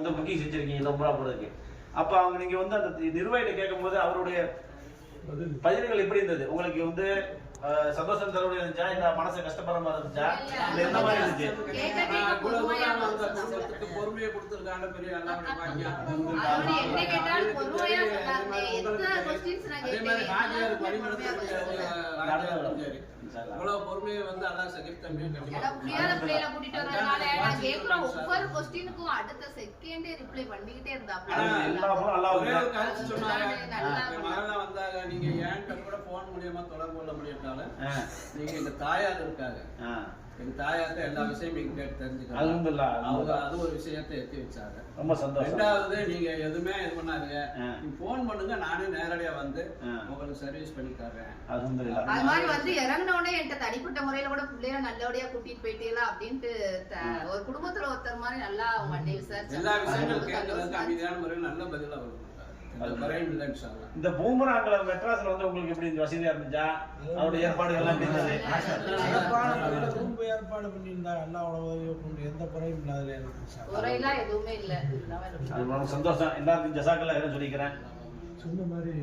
வந்து புக்கிங் செஞ்சிருக்கீங்க உம்ரா போறதுக்கு. அப்ப அவங்க நீங்க வந்து அந்த நிர்வாகிட்ட கேட்கும்போது அவருடைய பதில்கள் எப்படி இருந்தது? உங்களுக்கு வந்து சந்தோஷம் தரக்கூடிய இருந்துச்சா, இல்ல மனசு கஷ்டப்படுற மாதிரி இருந்துச்சா, இல்ல என்ன மாதிரி இருந்துச்சு? பொறுமையை கொடுத்திருக்காங்க, பெரிய அல்லாஹ்வுடைய பாக்கியம். என்ன கேட்டாலும் பொறுமையா சொன்னாங்க. எத்தனை क्वेश्चंस நான் அதே மாதிரி ஹாஜியார் பரிமளத்துக்கு இவ்வளவு பொறுமையை வந்து அல்லாஹ் சகித் தம்பி கண்டிப்பா புரியாத பிள்ளைகளை கூட்டிட்டு வரதுனால நான் கேக்குற ஒவ்வொரு क्वेश्चनக்கும் அடுத்த செகண்டே ரிப்ளை பண்ணிக்கிட்டே இருந்தாப்ல. ஒரே ஒரு கருத்து சொன்னாங்க, மகளா வந்தாங்க, நீங்க ஏன்ட்ட கூட போன் மூலியமா தொடர்பு கொள்ள முடியட்டாலும் நீங்க எங்க தாயார் இருக்காங்க, எங்க தாயார்ட்ட எல்லா விஷயமும் நீங்க கேட்டு தெரிஞ்சுக்கலாம். அவங்க அது ஒரு விஷயத்தை எத்தி வச்சாங்க. ரொம்ப சந்தோஷம். ரெண்டாவது நீங்க எதுவுமே இது பண்ணாதீங்க, நீங்க போன் பண்ணுங்க, நானே நேரடியா வந்து உங்களுக்கு சர்வீஸ் பண்ணி தர்றேன். அது மாதிரி வந்து இறங்கின உடனே என்கிட்ட தனிப்பட்ட முறையில கூட பிள்ளைய நல்லபடியா கூட்டிட்டு போயிட்டீங்களா அப்படின்ட்டு ஒரு குடும்பத்துல ஒருத்தர் மாதிரி நல்லா அவங்க அண்ணே விசாரிச்சு எல்லா விஷயங்களும் கேட்கறதுக்கு அமைதியான முறையில் நல்ல பதிலா வரும். இந்த பூமராங்கல மெட்ராஸ்ல வந்து உங்களுக்கு எப்படி வசதியா இருந்துச்சா? அவருடைய ஏற்பாடுகள் எல்லாம் எப்படி இருந்தது? ரொம்ப ஏற்பாடு பண்ணியிருந்தாங்க. அல்லாஹ்வோட உதவியை கொண்டு எந்த குறையும் இல்லாத இருந்துச்சு. குறையெல்லாம் எதுவுமே இல்ல. அது சந்தோஷம். எல்லாருக்கும் ஜஸாக்கல்லாஹ் சொல்லிக்கிறேன். சொன்ன மாதிரி